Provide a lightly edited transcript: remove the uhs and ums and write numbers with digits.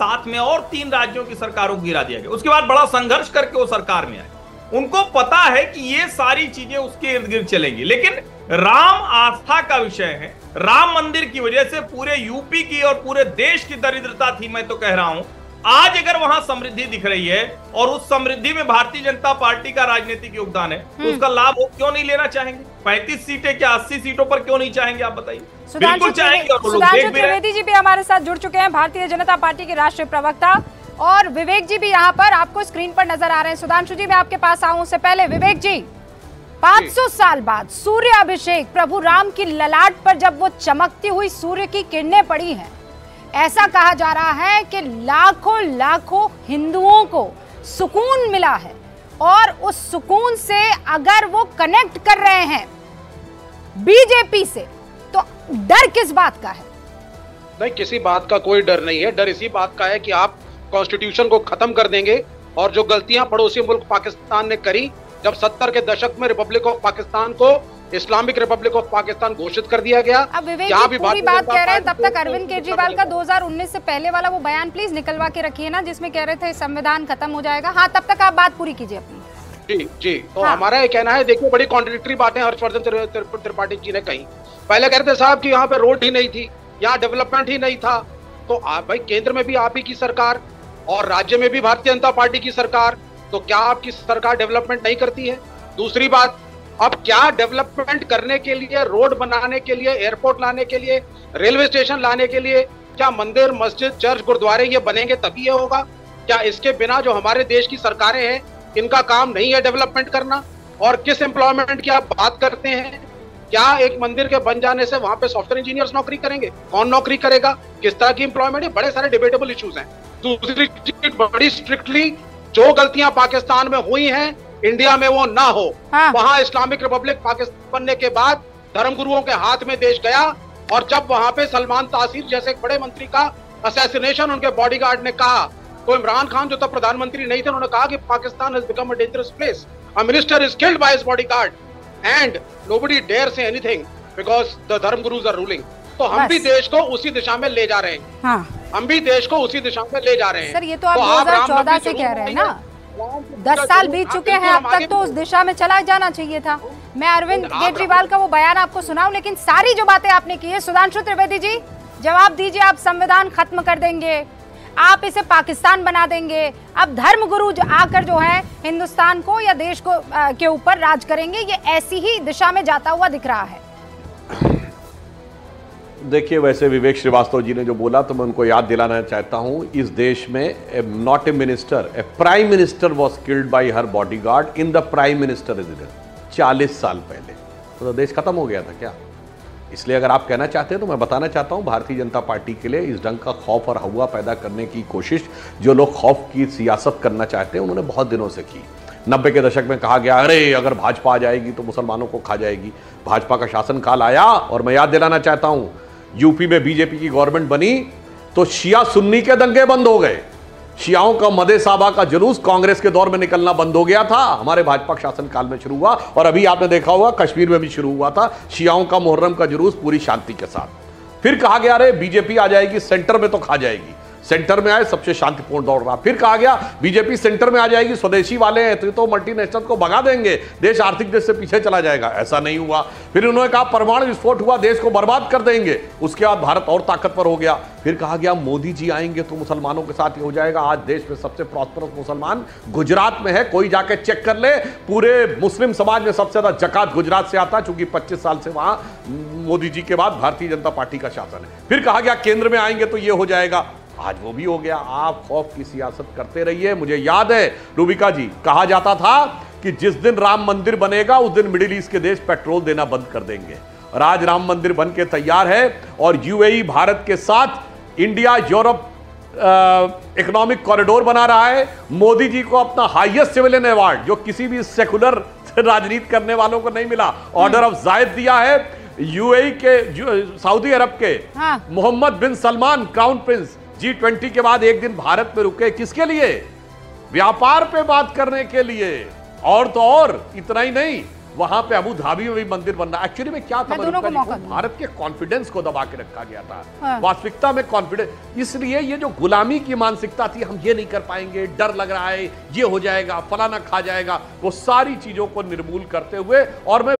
साथ में और 3 राज्यों की सरकारों को गिरा दिया गया। उसके बाद बड़ा संघर्ष करके वो सरकार में आए। उनको पता है कि ये सारी चीजें उसके इर्द गिर्द चलेंगी, लेकिन राम आस्था का विषय है। राम मंदिर की वजह से पूरे यूपी की और पूरे देश की दरिद्रता थी। मैं तो कह रहा हूं आज अगर वहां समृद्धि दिख रही है और उस समृद्धि में भारतीय जनता पार्टी का राजनीतिक योगदान है, तो उसका लाभ वो क्यों नहीं लेना चाहेंगे? 35 सीटें क्या 80 सीटों पर क्यों नहीं चाहेंगे? आप बताइए। बिल्कुल चाहेंगे। सुधांशु त्रिवेदी जी भी हमारे साथ जुड़ चुके हैं, भारतीय जनता पार्टी के राष्ट्रीय प्रवक्ता, और विवेक जी भी यहाँ पर आपको स्क्रीन पर नजर आ रहे हैं। सुधांशु जी, मैं आपके पास आऊं उससे पहले विवेक जी, 500 साल बाद सूर्य अभिषेक, प्रभु राम की ललाट पर जब वो चमकती हुई सूर्य की किरणें पड़ी हैं, ऐसा कहा जा रहा है कि लाखों लाखों हिंदुओं को सुकून मिला है, और उस सुकून से अगर वो कनेक्ट कर रहे हैं बीजेपी से, तो डर किस बात का है? नहीं, किसी बात का कोई डर नहीं है। डर इसी बात का है कि आप कॉन्स्टिट्यूशन को खत्म कर देंगे, और जो गलतियां पड़ोसी मुल्क पाकिस्तान ने करी, जब 70 के दशक में रिपब्लिक ऑफ पाकिस्तान को इस्लामिक रिपब्लिक ऑफ पाकिस्तान घोषित कर दिया गया। अब विवेक जी पूरी बात कह रहे हैं, तब तक अरविंद केजरीवाल का 2019 से पहले वाला वो बयान प्लीज निकलवा के रखिए ना, जिसमें कह रहे थे संविधान खत्म हो जाएगा। हाँ, तब तक आप बात पूरी कीजिए अपनी। जी जी, तो हमारा ये कहना है, देखिए बड़ी कॉन्ट्रडिक्टरी बातें हर्षवर्धन त्रिपाठी जी ने कही। पहले कह रहे थे साहब कि यहाँ पे रोड ही नहीं थी, यहाँ डेवलपमेंट ही नहीं था। तो आप भाई, केंद्र में भी आप ही की सरकार और राज्य में भी भारतीय जनता पार्टी की सरकार, तो क्या आपकी सरकार डेवलपमेंट नहीं करती है? दूसरी बात, अब क्या डेवलपमेंट करने के लिए, रोड बनाने के लिए, एयरपोर्ट लाने के लिए, रेलवे स्टेशन लाने के लिए, क्या मंदिर, मस्जिद, चर्च, गुरुद्वारे ये बनेंगे तभी ये होगा? क्या इसके बिना जो हमारे देश की सरकारें हैं, इनका काम नहीं है डेवलपमेंट करना? और किस एम्प्लॉयमेंट की आप बात करते हैं? क्या एक मंदिर के बन जाने से वहां पे सॉफ्टवेयर इंजीनियर्स नौकरी करेंगे? कौन नौकरी करेगा? किस तरह की एम्प्लॉयमेंट है? बड़े सारे डिबेटेबल इश्यूज हैं। दूसरी चीज, बड़ी स्ट्रिक्टली जो गलतियां पाकिस्तान में हुई हैं, इंडिया में वो ना हो। वहां इस्लामिक रिपब्लिक पाकिस्तान बनने के बाद धर्मगुरुओं के हाथ में देश गया, और जब वहां पे सलमान तासीर जैसे एक बड़े मंत्री का असैसिनेशन उनके बॉडीगार्ड ने कहा, तो इमरान खान जो तब प्रधानमंत्री नहीं थे, उन्होंने कहा कि Pakistan has become a dangerous place, a minister is killed by his bodyguard and nobody dare say anything because the धर्मगुरुज आर रूलिंग। तो हम भी देश को उसी दिशा में ले जा रहे हैं। हम भी देश को उसी दिशा में ले जा रहे हैं। सर, ये तो आप 2014 से कह रहे हैं ना, 10 साल बीत चुके हैं, अब तक तो उस दिशा में चला जाना चाहिए था। मैं अरविंद केजरीवाल का वो बयान आपको सुनाऊं, लेकिन सारी जो बातें आपने की है, सुधांशु त्रिवेदी जी जवाब दीजिए। आप संविधान खत्म कर देंगे, आप इसे पाकिस्तान बना देंगे, अब धर्मगुरु आकर जो है हिंदुस्तान को या देश को के ऊपर राज करेंगे, ये ऐसी ही दिशा में जाता हुआ दिख रहा है। देखिए, वैसे विवेक श्रीवास्तव जी ने जो बोला, तो मैं उनको याद दिलाना चाहता हूं, इस देश में not a minister, A prime minister was killed by her bodyguard in the prime minister residence 40 साल पहले। तो देश खत्म हो गया था क्या? इसलिए अगर आप कहना चाहते हैं तो मैं बताना चाहता हूं, भारतीय जनता पार्टी के लिए इस ढंग का खौफ और हवा पैदा करने की कोशिश जो लोग खौफ की सियासत करना चाहते हैं, उन्होंने बहुत दिनों से की। 90 के दशक में कहा गया, अरे अगर भाजपा आ जाएगी तो मुसलमानों को खा जाएगी। भाजपा का शासनकाल आया, और मैं याद दिलाना चाहता हूं, यूपी में बीजेपी की गवर्नमेंट बनी तो शिया सुन्नी के दंगे बंद हो गए। शियाओं का मदे साहबा का जुलूस कांग्रेस के दौर में निकलना बंद हो गया था, हमारे भाजपा शासनकाल में शुरू हुआ। और अभी आपने देखा होगा कश्मीर में भी शुरू हुआ था शियाओं का मुहर्रम का जुलूस पूरी शांति के साथ। फिर कहा गया, अरे बीजेपी आ जाएगी सेंटर में तो खा जाएगी। सेंटर में आए, सबसे शांतिपूर्ण दौड़ रहा। फिर कहा गया बीजेपी सेंटर में आ जाएगी, स्वदेशी वाले हैं तो मल्टीनेशनल को भगा देंगे, देश आर्थिक देश से पीछे चला जाएगा। ऐसा नहीं हुआ। फिर उन्होंने कहा परमाणु विस्फोट हुआ, देश को बर्बाद कर देंगे। उसके बाद भारत और ताकतवर हो गया। फिर कहा गया मोदी जी आएंगे तो मुसलमानों के साथ ही हो जाएगा। आज देश में सबसे प्रॉस्परस मुसलमान गुजरात में है, कोई जाके चेक कर ले। पूरे मुस्लिम समाज में सबसे ज्यादा जकात गुजरात से आता है, चूंकि 25 साल से वहां मोदी जी के बाद भारतीय जनता पार्टी का शासन है। फिर कहा गया केंद्र में आएंगे तो ये हो जाएगा, आज वो भी हो गया। आप खौफ की सियासत करते रहिए। मुझे याद है रूबिका जी, कहा जाता था कि जिस दिन राम मंदिर बनेगा उस दिन मिडिल ईस्ट के देश पेट्रोल देना बंद कर देंगे, और आज राम मंदिर बन के तैयार है। और यूएई भारत के साथ इंडिया यूरोप इकोनॉमिक कॉरिडोर बना रहा है। मोदी जी को अपना हाईएस्ट सिविलियन अवार्ड, जो किसी भी सेकुलर राजनीति करने वालों को नहीं मिला, ऑर्डर ऑफ जायद दिया है। यूएई के, सऊदी अरब के मोहम्मद बिन सलमान क्राउन प्रिंस G20 के बाद एक दिन भारत में रुके, किसके लिए? व्यापार पे बात करने के लिए। और तो और इतना ही नहीं, वहां पे अबू धाबी में भी मंदिर बन रहा। एक्चुअली में क्या था, भारत के कॉन्फिडेंस को दबा के रखा गया था। हाँ। वास्तविकता में कॉन्फिडेंस, इसलिए ये जो गुलामी की मानसिकता थी, हम ये नहीं कर पाएंगे, डर लग रहा है, ये हो जाएगा, फलाना खा जाएगा, वो सारी चीजों को निर्मूल करते हुए, और मैं